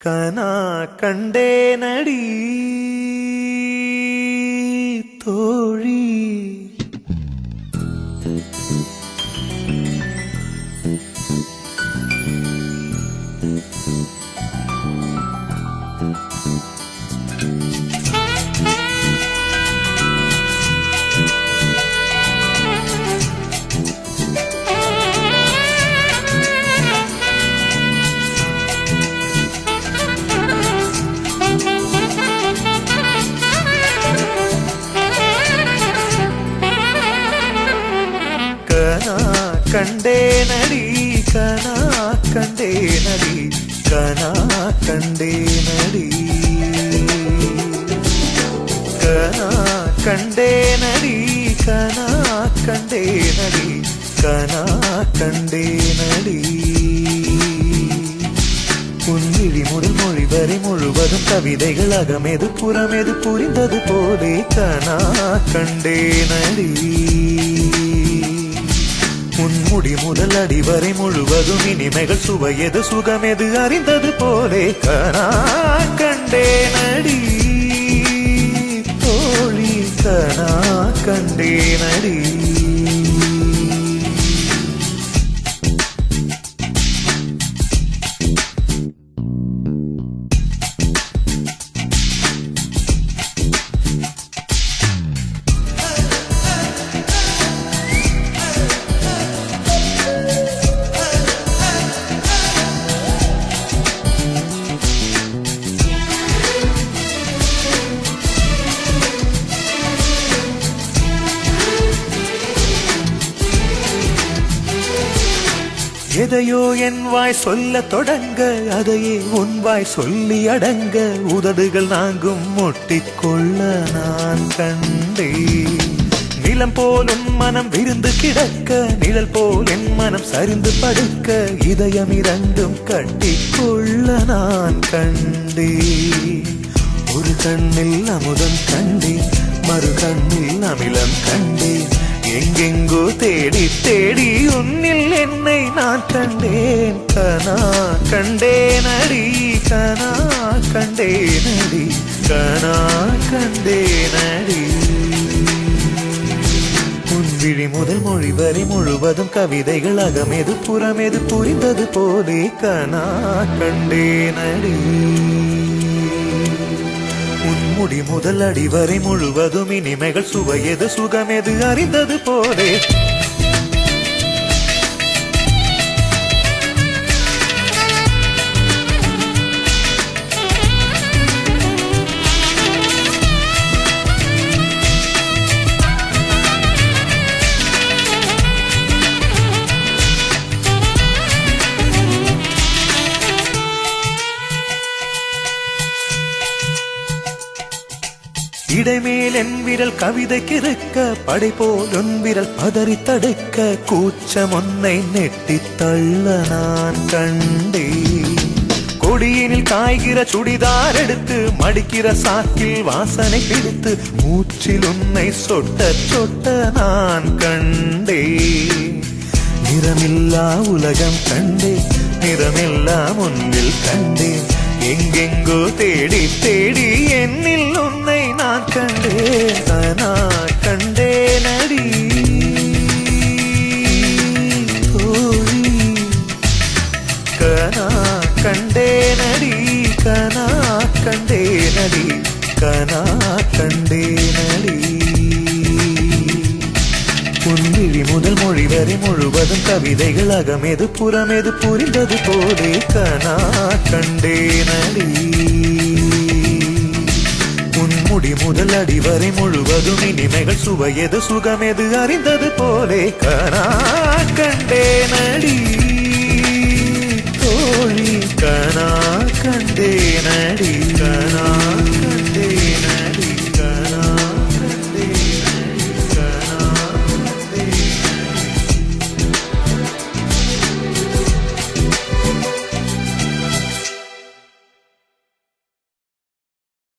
கனா கண்டே நடி தோழி கண்டே நடி கனா கண்டே நடி கனா கண்டே நடி கனா கண்டே நடி கனா கண்டே நடி கனா கண்டே நடி உன்விழி முதல் மொழி வரை முழுவதும் கவிதைகள் அகமெது புறமெது புரிந்தது போலே கனா கண்டே நடி உன்முடி முதல் அடி வரை முழுவதும் இனிமைகள் சுவையது சுகமெது அறிந்தது போலே கனா கண்டே நடி தோழி கனா கண்டே நடி எதையோ என் வாய் சொல்ல தொடங்க அதையே உன் வாய் சொல்லி அடங்க உதடுகள் நாங்கும் முட்டிக்கொள்ள நான் கண்டே நிலம் போல் உன் மனம் விருந்து கிடக்க நிழல் போல் என் மனம் சரிந்து படுக்க இதயம் இரண்டும் கட்டிக்கொள்ள நான் கண்டே ஒரு கண்ணில் அமுதம் கண்டே மறு கண்ணில் அமிலம் கண்டே எங்கெங்கோ தேடி தேடி உன்னில் என்னை நான் கண்டேன் கனா கண்டே நடி கனா கண்டே நடி கனா கண்டே நடி உன்விழி முதல் மொழி வரை முழுவதும் கவிதைகள் அகமெது புறமெது புரிந்தது போலே கனா கண்டே நடி உன்முடி முதல் அடி வரை முழுவதும் இனிமைகள் சுவையது சுகமெது அறிந்தது போலே இடைமேல் என் விரல் கவிதைக்கு இருக்க படை போல் உன் விரல் பதறி தடுக்க கூச்சம் ஒன்னை நெட்டி தள்ள நான் கண்டே கொடியினில் காய்கிற சுடிதார் எடுத்து மடிக்கிற சாக்கில் வாசனை பிடித்து மூச்சில் உன்னை சொட்ட சொட்ட நான் கண்டே நிறமில்லா உலகம் கண்டே நிறமெல்லாம் ஒன்றில் கண்டே எங்கெங்கோ தேடி தேடி என்னில் உன்னை நான் கண்டேன் கனா கண்டே நடி தோழி கனா கண்டே நடி கனா கண்டே நடி கனா கண்டே நடி உன்விழி முதல் மொழி வரை முழுவதும் கவிதைகள் அகமெது புறமெது புரிந்தது போலே கனா கண்டே நடி உன்முடி முதல் அடி வரை முழுவதும் இனிமைகள் சுவையது சுகமெது அறிந்தது போலே கனா கண்டே நடி தோழி கனா கண்டே நடி